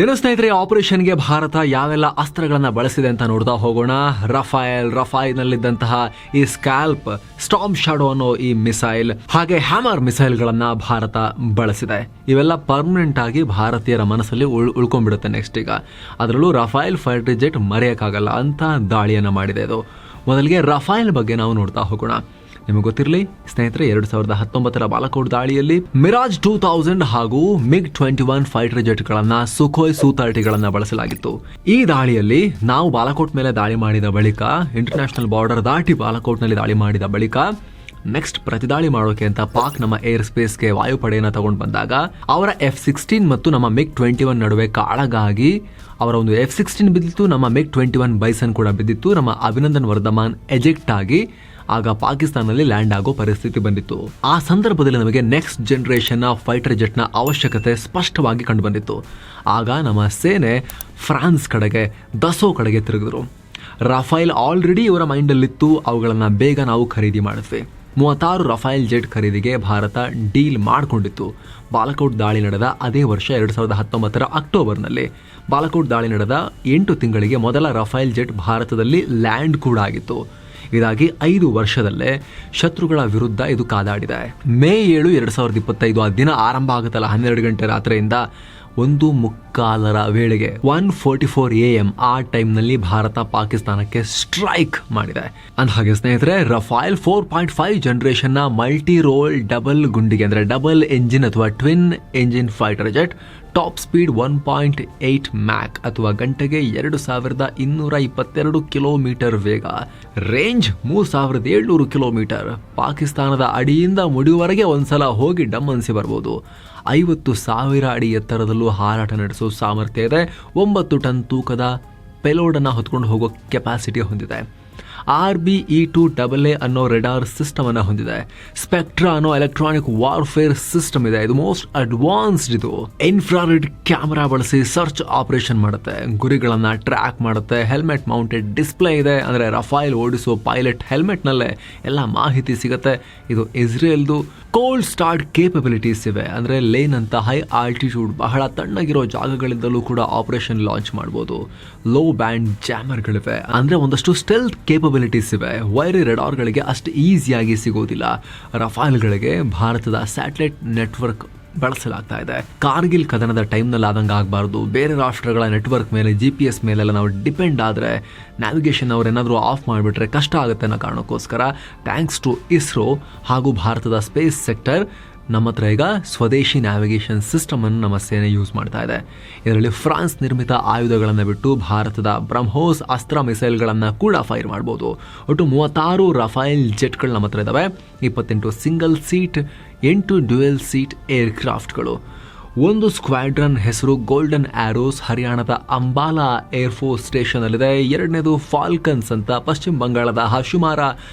ಏನು ಸ್ನೇಹಿತರೆ, ಆಪರೇಷನ್ಗೆ ಭಾರತ ಯಾವೆಲ್ಲ ಅಸ್ತ್ರಗಳನ್ನ ಬಳಸಿದೆ ಅಂತ ನೋಡ್ತಾ ಹೋಗೋಣ. ರಫೈಲ್ನಲ್ಲಿದ್ದಂತಹ ಈ ಸ್ಕ್ಯಾಲ್ಪ್, ಸ್ಟಾರ್ಮ್ ಶಾಡೋ ಅನ್ನೋ ಈ ಮಿಸೈಲ್, ಹಾಗೆ ಹ್ಯಾಮರ್ ಮಿಸೈಲ್ ಗಳನ್ನ ಭಾರತ ಬಳಸಿದೆ. ಇವೆಲ್ಲ ಪರ್ಮನೆಂಟ್ ಆಗಿ ಭಾರತೀಯರ ಮನಸ್ಸಲ್ಲಿ ಉಳ್ಕೊಂಡ್ಬಿಡುತ್ತೆ ನೆಕ್ಸ್ಟ್. ಈಗ ಅದರಲ್ಲೂ ರಫೈಲ್ ಫೈಟರ್ ಜೆಟ್ ಮರೆಯಕ್ಕಾಗಲ್ಲ ಅಂತ ದಾಳಿಯನ್ನ ಮಾಡಿದೆ ಇದು. ಮೊದಲಿಗೆ ರಫೈಲ್ ಬಗ್ಗೆ ನಾವು ನೋಡ್ತಾ ಹೋಗೋಣ. ನಿಮಗೆ ಗೊತ್ತಿರಲಿ ಸ್ನೇಹಿತರೆ, 2019 ಬಾಲಕೋಟ್ ದಾಳಿಯಲ್ಲಿ ಮಿರಾಜ್ 2000 ಹಾಗೂ MiG-21 ಫೈಟರ್ ಜೆಟ್ಗಳನ್ನ, ಸುಖೋಯ್ Su-30ಗಳನ್ನ ಬಳಸಲಾಗಿತ್ತು. ಈ ದಾಳಿಯಲ್ಲಿ ನಾವು ಬಾಲಕೋಟ್ ಮೇಲೆ ದಾಳಿ ಮಾಡಿದ ಬಳಿಕ, ಇಂಟರ್ನ್ಯಾಷನಲ್ ಬಾರ್ಡರ್ ದಾಟಿ ಬಾಲಕೋಟ್ನಲ್ಲಿ ದಾಳಿ ಮಾಡಿದ ಬಳಿಕ ನೆಕ್ಸ್ಟ್ ಪ್ರತಿದಾಳಿ ಮಾಡೋಕೆ ಅಂತ ಪಾಕ್ ನಮ್ಮ ಏರ್ ಸ್ಪೇಸ್ಗೆ ವಾಯುಪಡೆಯನ್ನ ತಗೊಂಡು ಬಂದಾಗ ಅವರ F-16 ಮತ್ತು ನಮ್ಮ MiG-21 ನಡುವೆ ಕಾಳಗಾಗಿ ಅವರ ಒಂದು F-16 ಬಿದ್ದಿತ್ತು, ನಮ್ಮ MiG-21 ಬೈಸನ್ ಕೂಡ ಬಿದ್ದಿತ್ತು. ನಮ್ಮ ಅಭಿನಂದನ್ ವರ್ಧಮಾನ್ ಎಜೆಕ್ಟ್ ಆಗಿ ಆಗ ಪಾಕಿಸ್ತಾನದಲ್ಲಿ ಲ್ಯಾಂಡ್ ಆಗೋ ಪರಿಸ್ಥಿತಿ ಬಂದಿತ್ತು. ಆ ಸಂದರ್ಭದಲ್ಲಿ ನಮಗೆ ನೆಕ್ಸ್ಟ್ ಜನರೇಷನ್ ಫೈಟರ್ ಜೆಟ್ನ ಅವಶ್ಯಕತೆ ಸ್ಪಷ್ಟವಾಗಿ ಕಂಡು ಬಂದಿತ್ತು. ಆಗ ನಮ್ಮ ಸೇನೆ ಫ್ರಾನ್ಸ್ ಕಡೆಗೆ, ದಸೋ ಕಡೆಗೆ ತಿರುಗಿದ್ರು. ರಫೈಲ್ ಆಲ್ರೆಡಿ ಇವರ ಮೈಂಡಲ್ಲಿತ್ತು, ಅವುಗಳನ್ನು ಬೇಗ ನಾವು ಖರೀದಿ ಮಾಡಿದ್ವಿ. 36 ರಫೈಲ್ ಜೆಟ್ ಖರೀದಿಗೆ ಭಾರತ ಡೀಲ್ ಮಾಡಿಕೊಂಡಿತ್ತು. ಬಾಲಕೋಟ್ ದಾಳಿ ನಡೆದ ಅದೇ ವರ್ಷ 2019 ಅಕ್ಟೋಬರ್ನಲ್ಲಿ ಬಾಲಕೋಟ್ ದಾಳಿ ನಡೆದ 8 ತಿಂಗಳಿಗೆ ಮೊದಲ ರಫೈಲ್ ಜೆಟ್ ಭಾರತದಲ್ಲಿ ಲ್ಯಾಂಡ್ ಕೂಡ ಆಗಿತ್ತು. ಇದಾಗಿ 5 ವರ್ಷದಲ್ಲೇ ಶತ್ರುಗಳ ವಿರುದ್ಧ ಇದು ಕಾದಾಡಿದೆ. ಮೇ 7, 2025 ಆ ದಿನ ಆರಂಭ ಆಗುತ್ತಲ್ಲ, 12 ಗಂಟೆ ರಾತ್ರಿಯಿಂದ 1:15 ವೇಳೆಗೆ 1:44 AM ಆ ಟೈಮ್ನಲ್ಲಿ ಭಾರತ ಪಾಕಿಸ್ತಾನಕ್ಕೆ ಸ್ಟ್ರೈಕ್ ಮಾಡಿದೆ. ಅಂದ ಹಾಗೆ ಸ್ನೇಹಿತರೆ, ರಫೈಲ್ 4.5 ಜನರೇಷನ್ನ ಮಲ್ಟಿ ರೋಲ್ ಡಬಲ್ ಗುಂಡಿಗೆ, ಅಂದರೆ ಡಬಲ್ ಎಂಜಿನ್ ಅಥವಾ twin engine fighter jet, top speed 1.8 ಮ್ಯಾಕ್ ಅಥವಾ ಗಂಟೆಗೆ 2222 ಕಿಲೋಮೀಟರ್ ವೇಗ, ರೇಂಜ್ 3700 ಕಿಲೋಮೀಟರ್, ಪಾಕಿಸ್ತಾನದ ಅಡಿಯಿಂದ ಮುಡಿವರೆಗೆ ಒಂದ್ಸಲ ಹೋಗಿ ಡಮ್ ಅನ್ಸಿ ಬರ್ಬೋದು. 50,000 ಅಡಿ ಎತ್ತರದಲ್ಲೂ ಹಾರಾಟ ನಡೆಸೋ ಸಾಮರ್ಥ್ಯ ಇದೆ. 9 ಟನ್ ತೂಕದ ಪೆಲೋಡನ್ನು ಹೊತ್ಕೊಂಡು ಹೋಗೋ ಕೆಪಾಸಿಟಿ ಹೊಂದಿದೆ. RBE-2AA ಅನ್ನೋ ರೆಡಾರ್ ಸಿಸ್ಟಮ್ ಅನ್ನು ಹೊಂದಿದೆ. ಸ್ಪೆಕ್ಟ್ರಾ ಅನ್ನೋ ಎಲೆಕ್ಟ್ರಾನಿಕ್ ವಾರ್ಫೇರ್ ಸಿಸ್ಟಮ್ ಇದೆ. ಇದು ಮೋಸ್ಟ್ ಅಡ್ವಾನ್ಸ್ಡ್. ಇದು ಇನ್ಫ್ರಾರೆಡ್ ಕ್ಯಾಮೆರಾ ಬಳಸಿ ಸರ್ಚ್ ಆಪರೇಷನ್ ಮಾಡುತ್ತೆ, ಗುರಿಗಳನ್ನ ಟ್ರ್ಯಾಕ್ ಮಾಡುತ್ತೆ. ಹೆಲ್ಮೆಟ್ ಮೌಂಟೆಡ್ ಡಿಸ್ಪ್ಲೇ ಇದೆ, ಅಂದ್ರೆ ರಫೈಲ್ ಓಡಿಸೋ ಪೈಲಟ್ ಹೆಲ್ಮೆಟ್ ನಲ್ಲೇ ಎಲ್ಲ ಮಾಹಿತಿ ಸಿಗುತ್ತೆ. ಇದು ಇಸ್ರೇಲ್ದು. ಕೋಲ್ಡ್ ಸ್ಟಾರ್ಟ್ ಕೇಪಬಿಲಿಟೀಸ್ ಇವೆ, ಅಂದ್ರೆ ಲೇನ್ ಅಂತ ಹೈ ಆಲ್ಟಿಟ್ಯೂಡ್, ಬಹಳ ತಣ್ಣಗಿರೋ ಜಾಗಗಳಿಂದಲೂ ಕೂಡ ಆಪರೇಷನ್ ಲಾಂಚ್ ಮಾಡಬಹುದು. ಲೋ ಬ್ಯಾಂಡ್ ಜಾಮರ್ಗಳಿವೆ, ಅಂದ್ರೆ ಒಂದಷ್ಟು ಸ್ಟೆಲ್ತ್ ಕೇಪಬಿಲಿಟೀಸ್ ಇವೆ. ವೈರಿ ರೆಡಾರ್ಗಳಿಗೆ ಅಷ್ಟು ಈಸಿಯಾಗಿ ಸಿಗೋದಿಲ್ಲ. ರಫೈಲ್ಗಳಿಗೆ ಭಾರತದ ಸ್ಯಾಟಲೈಟ್ ನೆಟ್ವರ್ಕ್ ಬಳಸಲಾಗ್ತಾ ಇದೆ. ಕಾರ್ಗಿಲ್ ಕದನದ ಟೈಮ್ನಲ್ಲಿ ಆದಂಗೆ ಆಗಬಾರ್ದು. ಬೇರೆ ರಾಷ್ಟ್ರಗಳ ನೆಟ್ವರ್ಕ್ ಮೇಲೆ, GPS ಮೇಲೆಲ್ಲ ನಾವು ಡಿಪೆಂಡ್ ಆದರೆ, ನ್ಯಾವಿಗೇಷನ್ ಅವರೇನಾದರೂ ಆಫ್ ಮಾಡಿಬಿಟ್ರೆ ಕಷ್ಟ ಆಗುತ್ತೆ ಅನ್ನೋ ಕಾರಣಕ್ಕೋಸ್ಕರ ಥ್ಯಾಂಕ್ಸ್ ಟು ಇಸ್ರೋ ಹಾಗೂ ಭಾರತದ ಸ್ಪೇಸ್ ಸೆಕ್ಟರ್ ನಮ್ಮ ಹತ್ರ ಈಗ ಸ್ವದೇಶಿ ನ್ಯಾವಿಗೇಷನ್ ಸಿಸ್ಟಮ್ ಅನ್ನು ನಮ್ಮ ಸೇನೆ ಯೂಸ್ ಮಾಡ್ತಾ ಇದೆ. ಇದರಲ್ಲಿ ಫ್ರಾನ್ಸ್ ನಿರ್ಮಿತ ಆಯುಧಗಳನ್ನು ಬಿಟ್ಟು ಭಾರತದ ಬ್ರಹ್ಮೋಸ್ ಅಸ್ತ್ರ ಮಿಸೈಲ್ಗಳನ್ನು ಕೂಡ ಫೈರ್ ಮಾಡ್ಬೋದು. ಒಟ್ಟು 36 ರಫೈಲ್ ಜೆಟ್ಗಳು ನಮ್ಮ ಹತ್ರ ಇದ್ದಾವೆ. 28 ಸಿಂಗಲ್ ಸೀಟ್, 8 ಡ್ಯುಯಲ್ ಸೀಟ್ ಏರ್ಕ್ರಾಫ್ಟ್ಗಳು. ಒಂದು ಸ್ಕ್ವಾಡ್ರನ್ ಹೆಸರು ಗೋಲ್ಡನ್ ಆರೋಸ್, ಹರಿಯಾಣದ ಅಂಬಾಲಾ ಏರ್ಫೋರ್ಸ್ ಸ್ಟೇಷನ್ ಅಲ್ಲಿದೆ. ಎರಡನೇದು ಫಾಲ್ಕನ್ಸ್ ಅಂತ ಪಶ್ಚಿಮ ಬಂಗಾಳದ ಹಶುಮಾರ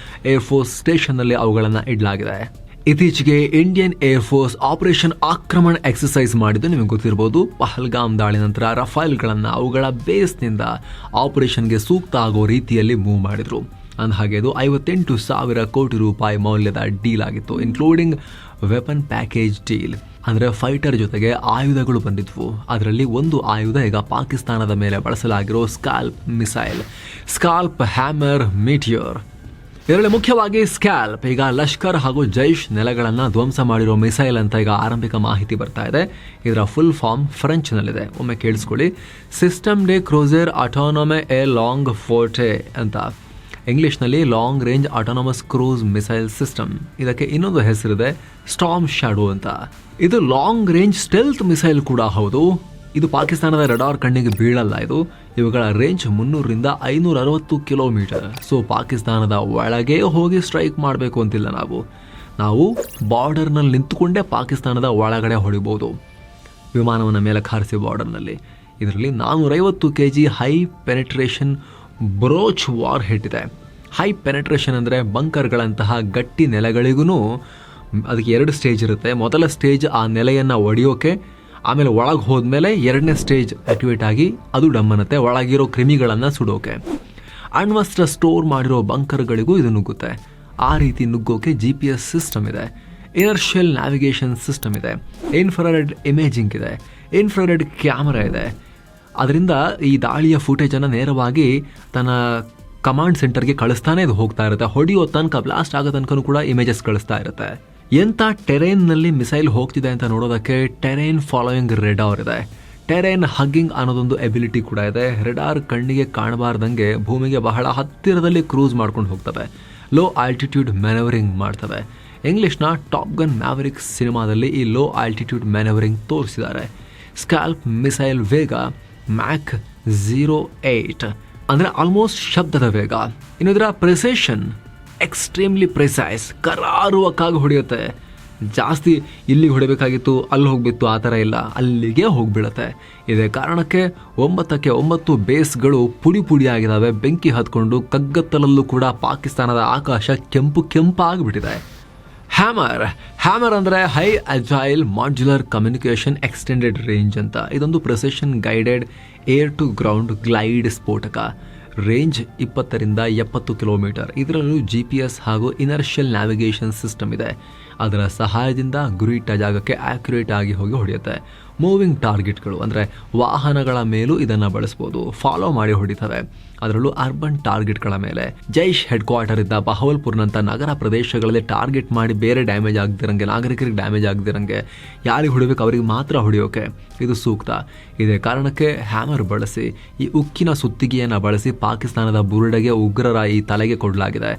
ಏರ್ಫೋರ್ಸ್ ಸ್ಟೇಷನ್ನಲ್ಲಿ ಅವುಗಳನ್ನು ಇಡಲಾಗಿದೆ. ಇತ್ತೀಚೆಗೆ ಇಂಡಿಯನ್ ಏರ್ಫೋರ್ಸ್ ಆಪರೇಷನ್ ಆಕ್ರಮಣ ಎಕ್ಸರ್ಸೈಸ್ ಮಾಡಿದ್ದು ನಿಮಗೆ ಗೊತ್ತಿರಬಹುದು. ಪಹಲ್ಗಾಮ್ ದಾಳಿ ನಂತರ ರಫೈಲ್ಗಳನ್ನು ಅವುಗಳ ಬೇಸ್ನಿಂದ ಆಪರೇಷನ್ಗೆ ಸೂಕ್ತ ಆಗೋ ರೀತಿಯಲ್ಲಿ ಮೂವ್ ಮಾಡಿದ್ರು. ಅಂದಹಾಗೆ ಇದು 58,000 ಕೋಟಿ ರೂಪಾಯಿ ಮೌಲ್ಯದ ಡೀಲ್ ಆಗಿತ್ತು, ಇನ್ಕ್ಲೂಡಿಂಗ್ ವೆಪನ್ ಪ್ಯಾಕೇಜ್ ಡೀಲ್. ಅಂದರೆ ಫೈಟರ್ ಜೊತೆಗೆ ಆಯುಧಗಳು ಬಂದಿದ್ವು. ಅದರಲ್ಲಿ ಒಂದು ಆಯುಧ ಈಗ ಪಾಕಿಸ್ತಾನದ ಮೇಲೆ ಬಳಸಲಾಗಿರೋ SCALP missile, SCALP HAMMER Meteor. ಇದರಲ್ಲಿ ಮುಖ್ಯವಾಗಿ ಸ್ಕ್ಯಾಲ್ಪ್ ಈಗ ಲಷ್ಕರ್ ಹಾಗೂ ಜೈಷ್ ನೆಲೆಗಳನ್ನು ಧ್ವಂಸ ಮಾಡಿರೋ ಮಿಸೈಲ್ ಅಂತ ಈಗ ಆರಂಭಿಕ ಮಾಹಿತಿ ಬರ್ತಾ ಇದೆ. ಇದರ ಫುಲ್ ಫಾರ್ಮ್ ಫ್ರೆಂಚ್ನಲ್ಲಿದೆ, ಒಮ್ಮೆ ಕೇಳಿಸ್ಕೊಳ್ಳಿ. ಸಿಸ್ಟಮ್ ಡೆ ಕ್ರೂಸರ್ ಆಟೋನೊಮೆ ಎ ಲಾಂಗ್ ಫೋರ್ಟೆ ಅಂತ, ಇಂಗ್ಲಿಷ್ನಲ್ಲಿ long range autonomous cruise missile system. ಇದಕ್ಕೆ ಇನ್ನೊಂದು ಹೆಸರಿದೆ, ಸ್ಟಾರ್ಮ್ ಶಾಡೋ ಅಂತ. ಇದು ಲಾಂಗ್ ರೇಂಜ್ ಸ್ಟೆಲ್ತ್ ಮಿಸೈಲ್ ಕೂಡ ಹೌದು. ಇದು ಪಾಕಿಸ್ತಾನದ ರೆಡಾರ್ ಕಣ್ಣಿಗೆ ಬೀಳಲ್ಲ. ಇವುಗಳ ರೇಂಜ್ 300ರಿಂದ 560 ಕಿಲೋಮೀಟರ್. ಸೊ ಪಾಕಿಸ್ತಾನದ ಒಳಗೆ ಹೋಗಿ ಸ್ಟ್ರೈಕ್ ಮಾಡಬೇಕು ಅಂತಿಲ್ಲ. ನಾವು ಬಾರ್ಡರ್ನಲ್ಲಿ ನಿಂತುಕೊಂಡೇ ಪಾಕಿಸ್ತಾನದ ಒಳಗಡೆ ಹೊಡಿಬೋದು, ವಿಮಾನವನ್ನು ಮೇಲೆ ಹಾರಿಸಿ ಬಾರ್ಡರ್ನಲ್ಲಿ. ಇದರಲ್ಲಿ 450 kg high penetration brooch war head ಇದೆ. ಹೈ ಪೆನೆಟ್ರೇಷನ್ ಅಂದರೆ ಬಂಕರ್ಗಳಂತಹ ಗಟ್ಟಿ ನೆಲೆಗಳಿಗೂ ಅದಕ್ಕೆ 2 ಸ್ಟೇಜ್ ಇರುತ್ತೆ. ಮೊದಲ ಸ್ಟೇಜ್ ಆ ನೆಲೆಯನ್ನು ಒಡೆಯೋಕೆ, ಆಮೇಲೆ ಒಳಗೆ ಹೋದ್ಮೇಲೆ 2ನೇ ಸ್ಟೇಜ್ ಆಕ್ಟಿವೇಟ್ ಆಗಿ ಅದು ಡಮ್ಮನತ್ತೆ, ಒಳಗಿರೋ ಕ್ರಿಮಿಗಳನ್ನು ಸುಡೋಕೆ. ಅಣ್ವಸ್ತ್ರ ಸ್ಟೋರ್ ಮಾಡಿರೋ ಬಂಕರ್ಗಳಿಗೂ ಇದು ನುಗ್ಗುತ್ತೆ. ಆ ರೀತಿ ನುಗ್ಗೋಕೆ GPS ಸಿಸ್ಟಮ್ ಇದೆ, ಇನರ್ಷಿಯಲ್ ನ್ಯಾವಿಗೇಷನ್ ಸಿಸ್ಟಮ್ ಇದೆ, ಇನ್ಫ್ರಾರೆಡ್ ಇಮೇಜಿಂಗ್ ಇದೆ, ಇನ್ಫ್ರಾರೆಡ್ ಕ್ಯಾಮರಾ ಇದೆ. ಅದರಿಂದ ಈ ದಾಳಿಯ ಫುಟೇಜನ್ನು ನೇರವಾಗಿ ತನ್ನ ಕಮಾಂಡ್ ಸೆಂಟರ್ಗೆ ಕಳಿಸ್ತಾನೆ ಇದು ಹೋಗ್ತಾ ಇರುತ್ತೆ. ಹೊಡೆಯೋ ತನಕ, ಬ್ಲಾಸ್ಟ್ ಆಗೋ ತನಕ ಕೂಡ ಇಮೇಜಸ್ ಕಳಿಸ್ತಾ ಇರುತ್ತೆ. ಎಂಥ ಟೆರೇನ್ನಲ್ಲಿ ಮಿಸೈಲ್ ಹೋಗ್ತಿದೆ ಅಂತ ನೋಡೋದಕ್ಕೆ ಟೆರೇನ್ ಫಾಲೋಯಿಂಗ್ ರೆಡಾರ್ ಇದೆ. ಟೆರೇನ್ ಹಗ್ಗಿಂಗ್ ಅನ್ನೋದೊಂದು ಎಬಿಲಿಟಿ ಕೂಡ ಇದೆ. ರೆಡಾರ್ ಕಣ್ಣಿಗೆ ಕಾಣಬಾರ್ದಂಗೆ ಭೂಮಿಗೆ ಬಹಳ ಹತ್ತಿರದಲ್ಲಿ ಕ್ರೂಸ್ ಮಾಡ್ಕೊಂಡು ಹೋಗ್ತವೆ. ಲೋ ಆಲ್ಟಿಟ್ಯೂಡ್ ಮ್ಯಾನವರಿಂಗ್ ಮಾಡ್ತವೆ. ಇಂಗ್ಲಿಷ್ನ ಟಾಪ್ ಗನ್ ಮ್ಯಾವರಿಕ್ ಸಿನಿಮಾದಲ್ಲಿ ಈ ಲೋ ಆಲ್ಟಿಟ್ಯೂಡ್ ಮ್ಯಾನವರಿಂಗ್ ತೋರಿಸಿದ್ದಾರೆ. ಸ್ಕ್ಯಾಲ್ಪ್ ಮಿಸೈಲ್ ವೇಗ ಮ್ಯಾಕ್ 08 ಅಂದರೆ ಆಲ್ಮೋಸ್ಟ್ ಶಬ್ದದ ವೇಗ. ಇನ್ನು ಇದರ ಪ್ರಿಸೇಷನ್ ಎಕ್ಸ್ಟ್ರೀಮ್ಲಿ ಪ್ರಿಸೈಸ್, ಕರಾರುವಕ್ಕಾಗಿ ಹೊಡೆಯುತ್ತೆ. ಜಾಸ್ತಿ ಇಲ್ಲಿಗೆ ಹೊಡಿಬೇಕಾಗಿತ್ತು ಅಲ್ಲಿ ಹೋಗ್ಬಿತ್ತು ಆ ಥರ ಇಲ್ಲ, ಅಲ್ಲಿಗೆ ಹೋಗ್ಬಿಡುತ್ತೆ. ಇದೇ ಕಾರಣಕ್ಕೆ 9ಕ್ಕೆ 9 ಬೇಸ್ಗಳು ಪುಡಿ ಪುಡಿ ಆಗಿದ್ದಾವೆ. ಬೆಂಕಿ ಹತ್ಕೊಂಡು ಕಗ್ಗತ್ತಲಲ್ಲೂ ಕೂಡ ಪಾಕಿಸ್ತಾನದ ಆಕಾಶ ಕೆಂಪಾಗಿಬಿಟ್ಟಿದೆ. ಹ್ಯಾಮರ್ ಅಂದರೆ high agile modular communication extended range ಅಂತ. ಇದೊಂದು precision guided air to ground glide ಸ್ಫೋಟಕ. ರೇಂಜ್ 20ರಿಂದ 70 ಕಿಲೋಮೀಟರ್. ಇದರಲ್ಲೂ GPS ಹಾಗೂ ಇನರ್ಷಿಯಲ್ ನ್ಯಾವಿಗೇಷನ್ ಸಿಸ್ಟಮ್ ಇದೆ. ಅದರ ಸಹಾಯದಿಂದ ಗುರಿಯಿಟ್ಟ ಜಾಗಕ್ಕೆ ಆಕ್ಯುರೇಟ್ ಆಗಿ ಹೋಗಿ ಹೊಡೆಯುತ್ತೆ. ಮೂವಿಂಗ್ ಟಾರ್ಗೆಟ್ಗಳು ಅಂದರೆ ವಾಹನಗಳ ಮೇಲೂ ಇದನ್ನು ಬಳಸ್ಬೋದು. ಫಾಲೋ ಮಾಡಿ ಹೊಡಿತವೆ. ಅದರಲ್ಲೂ ಅರ್ಬನ್ ಟಾರ್ಗೆಟ್ಗಳ ಮೇಲೆ. ಜೈಷ್ ಹೆಡ್ ಕ್ವಾರ್ಟರ್ ಇದ್ದ ಬಹವಲ್ಪುರ್ನಂಥ ನಗರ ಪ್ರದೇಶಗಳಲ್ಲಿ ಟಾರ್ಗೆಟ್ ಮಾಡಿ ಬೇರೆ ಡ್ಯಾಮೇಜ್ ಆಗದಿರಂಗೆ, ನಾಗರಿಕರಿಗೆ ಡ್ಯಾಮೇಜ್ ಆಗದಿರಂಗೆ ಯಾರಿಗೆ ಹೊಡಿಬೇಕು ಅವರಿಗೆ ಮಾತ್ರ ಹೊಡೆಯೋಕೆ ಇದು ಸೂಕ್ತ. ಇದೇ ಕಾರಣಕ್ಕೆ ಹ್ಯಾಮರ್ ಬಳಸಿ, ಈ ಉಕ್ಕಿನ ಸುತ್ತಿಗೆಯನ್ನು ಬಳಸಿ ಪಾಕಿಸ್ತಾನದ ಬುರುಡೆಗೆ ಉಗ್ರರ ಈ ತಲೆಗೆ ಕೊಡಲಾಗಿದೆ.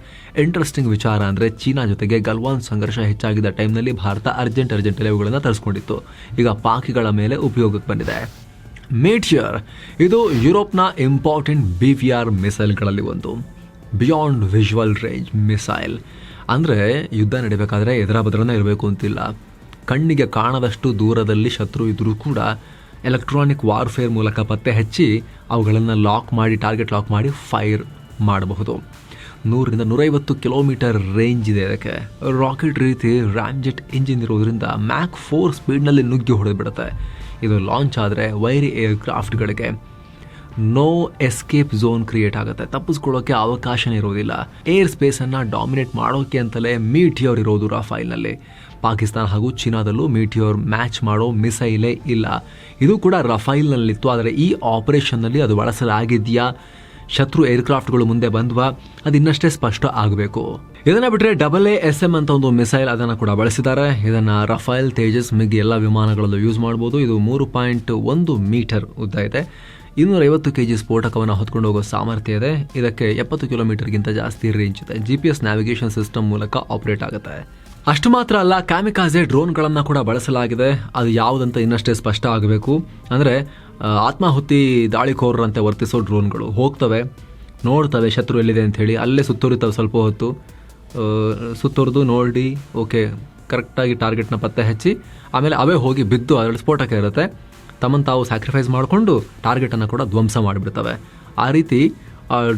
ಇಂಟ್ರೆಸ್ಟಿಂಗ್ ವಿಚಾರ ಅಂದರೆ ಚೀನಾ ಜೊತೆಗೆ ಗಲ್ವಾನ್ ಸಂಘರ್ಷ ಹೆಚ್ಚಾಗಿದ್ದ ಟೈಮ್ನಲ್ಲಿ ಭಾರತ ಅರ್ಜೆಂಟಲ್ಲಿ ಅವುಗಳನ್ನು ತರಿಸ್ಕೊಂಡಿತ್ತು. ಈಗ ಪಾಕಿಗಳ ಮೇಲೆ ಉಪಯೋಗಕ್ಕೆ ಬಂದಿದೆ. ಮೇಟಿಯರ್ ಇದು ಯುರೋಪ್ನ ಇಂಪಾರ್ಟೆಂಟ್ BVR ಮಿಸೈಲ್ಗಳಲ್ಲಿ ಒಂದು. ಬಿಯಾಂಡ್ ವಿಜುವಲ್ ರೇಂಜ್ ಮಿಸೈಲ್ ಅಂದರೆ ಯುದ್ಧ ನಡೀಬೇಕಾದ್ರೆ ಎದುರ ಬದ್ರನೇ ಇರಬೇಕು ಅಂತಿಲ್ಲ. ಕಣ್ಣಿಗೆ ಕಾಣದಷ್ಟು ದೂರದಲ್ಲಿ ಶತ್ರು ಇದ್ದರೂ ಕೂಡ ಎಲೆಕ್ಟ್ರಾನಿಕ್ ವಾರ್ಫೇರ್ ಮೂಲಕ ಪತ್ತೆ ಹಚ್ಚಿ ಅವುಗಳನ್ನು ಟಾರ್ಗೆಟ್ ಲಾಕ್ ಮಾಡಿ ಫೈರ್ ಮಾಡಬಹುದು. 100ರಿಂದ 150 ಕಿಲೋಮೀಟರ್ ರೇಂಜ್ ಇದೆ ಇದಕ್ಕೆ. ರಾಕೆಟ್ ರೀತಿ ರಾಮ್ಜೆಟ್ ಇಂಜಿನ್ ಇರೋದ್ರಿಂದ ಮ್ಯಾಕ್ 4 ಸ್ಪೀಡ್ನಲ್ಲಿ ನುಗ್ಗಿ ಹೊಡೆದ್ಬಿಡುತ್ತೆ. ಇದು ಲಾಂಚ್ ಆದರೆ ವೈರಿ ಏರ್ಕ್ರಾಫ್ಟ್ಗಳಿಗೆ ನೋ ಎಸ್ಕೇಪ್ ಝೋನ್ ಕ್ರಿಯೇಟ್ ಆಗುತ್ತೆ. ತಪ್ಪಿಸ್ಕೊಳ್ಳೋಕ್ಕೆ ಅವಕಾಶನೇ ಇರೋದಿಲ್ಲ. ಏರ್ ಸ್ಪೇಸನ್ನು ಡಾಮಿನೇಟ್ ಮಾಡೋಕ್ಕೆ ಅಂತಲೇ ಮೀಟಿಯೋರ್ ಇರೋದು ರಫೈಲ್ನಲ್ಲಿ. ಪಾಕಿಸ್ತಾನ ಹಾಗೂ ಚೀನಾದಲ್ಲೂ ಮೀಟಿಯೋರ್ ಮ್ಯಾಚ್ ಮಾಡೋ ಮಿಸೈಲೇ ಇಲ್ಲ. ಇದು ಕೂಡ ರಫೈಲ್ನಲ್ಲಿತ್ತು. ಆದರೆ ಈ ಆಪರೇಷನ್ನಲ್ಲಿ ಅದು ಬಳಸಲಾಗಿದೆಯಾ, ಶತ್ರು ಏರ್ಕ್ರಾಫ್ಟ್ಗಳು ಮುಂದೆ ಬಂದ್ವಾ, ಅದು ಇನ್ನಷ್ಟೇ ಸ್ಪಷ್ಟ ಆಗಬೇಕು. ಇದನ್ನು ಬಿಟ್ಟರೆ AASM ಅಂತ ಒಂದು ಮಿಸೈಲ್, ಅದನ್ನು ಕೂಡ ಬಳಸಿದ್ದಾರೆ. ಇದನ್ನು ರಫೈಲ್, ತೇಜಸ್, ಮಿಗ್ ಎಲ್ಲ ವಿಮಾನಗಳಲ್ಲೂ ಯೂಸ್ ಮಾಡ್ಬೋದು. ಇದು 3.1 ಮೀಟರ್ ಉದ್ದ ಇದೆ. 250 kg ಸ್ಫೋಟಕವನ್ನು ಹೊತ್ಕೊಂಡು ಹೋಗೋ ಸಾಮರ್ಥ್ಯ ಇದೆ. ಇದಕ್ಕೆ 70 ಕಿಲೋಮೀಟರ್ಗಿಂತ ಜಾಸ್ತಿ ರೇಂಜ್ ಇದೆ. GPS ನ್ಯಾವಿಗೇಷನ್ ಸಿಸ್ಟಮ್ ಮೂಲಕ ಆಪರೇಟ್ ಆಗುತ್ತೆ. ಅಷ್ಟು ಮಾತ್ರ ಅಲ್ಲ, ಕ್ಯಾಮಿಕಾಜೆ ಡ್ರೋನ್ಗಳನ್ನು ಕೂಡ ಬಳಸಲಾಗಿದೆ. ಅದು ಯಾವುದಂತ ಇನ್ನಷ್ಟೇ ಸ್ಪಷ್ಟ ಆಗಬೇಕು. ಅಂದರೆ ಆತ್ಮಾಹುತಿ ದಾಳಿಕೋರರಂತೆ ವರ್ತಿಸೋ ಡ್ರೋನ್ಗಳು ಹೋಗ್ತವೆ, ನೋಡ್ತವೆ ಶತ್ರು ಎಲ್ಲಿದೆ ಅಂಥೇಳಿ, ಅಲ್ಲೇ ಸುತ್ತುವರಿತವೆ. ಸ್ವಲ್ಪ ಹೊತ್ತು ಸುತ್ತುವರಿದು ನೋಡಿ ಓಕೆ ಕರೆಕ್ಟಾಗಿ ಟಾರ್ಗೆಟ್ನ ಪತ್ತೆ ಹಚ್ಚಿ ಆಮೇಲೆ ಅವೇ ಹೋಗಿ ಬಿದ್ದು ಅದರಲ್ಲಿ ಸ್ಫೋಟಕ ಇರುತ್ತೆ. ತಮ್ಮನ್ನು ತಾವು ಸ್ಯಾಕ್ರಿಫೈಸ್ ಮಾಡಿಕೊಂಡು ಟಾರ್ಗೆಟನ್ನು ಕೂಡ ಧ್ವಂಸ ಮಾಡಿಬಿಡ್ತವೆ. ಆ ರೀತಿ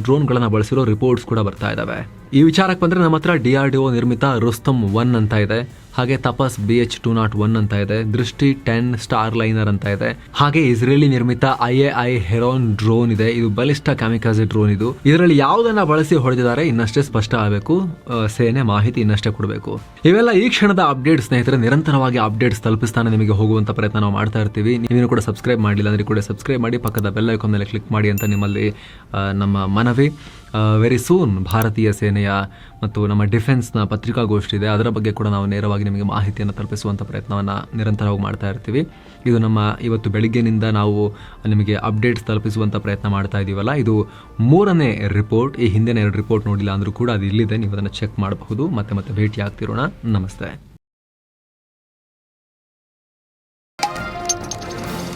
ಡ್ರೋನ್ಗಳನ್ನು ಬಳಸಿರೋ ರಿಪೋರ್ಟ್ಸ್ ಕೂಡ ಬರ್ತಾ ಇದ್ದಾವೆ. ಈ ವಿಚಾರಕ್ಕೆ ಬಂದರೆ ನಮ್ಮ ಹತ್ರ DRDO ನಿರ್ಮಿತ ರುಸ್ತಮ್ 1 ಅಂತ ಇದೆ. ಹಾಗೆ ತಪಸ್ BH-201 ಅಂತ ಇದೆ. ದೃಷ್ಟಿ 10 ಸ್ಟಾರ್ ಲೈನರ್ ಅಂತ ಇದೆ. ಹಾಗೆ ಇಸ್ರೇಲಿ ನಿರ್ಮಿತ IAI ಹೆರಾನ್ ಡ್ರೋನ್ ಇದೆ. ಇದು ಬಲಿಷ್ಠ ಕ್ಯಾಮಿಕಾಜೆ ಡ್ರೋನ್. ಇದು ಇದರಲ್ಲಿ ಯಾವುದನ್ನ ಬಳಸಿ ಹೊಡೆದಿದ್ದಾರೆ ಇನ್ನಷ್ಟೇ ಸ್ಪಷ್ಟ ಆಗಬೇಕು. ಸೇನೆ ಮಾಹಿತಿ ಇನ್ನಷ್ಟೇ ಕೊಡಬೇಕು. ಇವೆಲ್ಲ ಈ ಕ್ಷಣದ ಅಪ್ಡೇಟ್ ಸ್ನೇಹಿತರೆ. ನಿರಂತರವಾಗಿ ಅಪ್ಡೇಟ್ಸ್ ತಲುಪಿಸ್ತಾನೆ ನಿಮಗೆ ಹೋಗುವಂತ ಪ್ರಯತ್ನ ನಾವು ಮಾಡ್ತಾ ಇರ್ತೀವಿ. ನೀವೇನು ಕೂಡ ಸಬ್ಸ್ಕ್ರೈಬ್ ಮಾಡಿಲ್ಲ ಅಂದ್ರೆ ಕೂಡ ಸಬ್ಸ್ಕ್ರೈಬ್ ಮಾಡಿ, ಪಕ್ಕದ ಬೆಲ್ ಐಕಾನ್ ಮೇಲೆ ಕ್ಲಿಕ್ ಮಾಡಿ ಅಂತ ನಿಮ್ಮಲ್ಲಿ ನಮ್ಮ ಮನವಿ. ವೆರಿ ಸೂನ್ ಭಾರತೀಯ ಸೇನೆಯ ಮತ್ತು ನಮ್ಮ ಡಿಫೆನ್ಸ್ನ ಪತ್ರಿಕಾಗೋಷ್ಠಿ ಇದೆ. ಅದರ ಬಗ್ಗೆ ಕೂಡ ನಾವು ನೇರವಾಗಿ ನಿಮಗೆ ಮಾಹಿತಿಯನ್ನು ತಲುಪಿಸುವಂಥ ಪ್ರಯತ್ನವನ್ನು ನಿರಂತರವಾಗಿ ಮಾಡ್ತಾ ಇರ್ತೀವಿ. ಇದು ನಮ್ಮ ಇವತ್ತು ಬೆಳಿಗ್ಗೆನಿಂದ ನಾವು ನಿಮಗೆ ಅಪ್ಡೇಟ್ಸ್ ತಲುಪಿಸುವಂಥ ಪ್ರಯತ್ನ ಮಾಡ್ತಾ ಇದ್ದೀವಲ್ಲ, ಇದು 3ನೇ ರಿಪೋರ್ಟ್. ಈ ಹಿಂದಿನ 2 ರಿಪೋರ್ಟ್ ನೋಡಿಲ್ಲ ಅಂದರೂ ಕೂಡ ಅದು ಇಲ್ಲಿದೆ, ನೀವು ಅದನ್ನು ಚೆಕ್ ಮಾಡಬಹುದು. ಮತ್ತೆ ಭೇಟಿ ಆಗ್ತಿರೋಣ. ನಮಸ್ತೆ.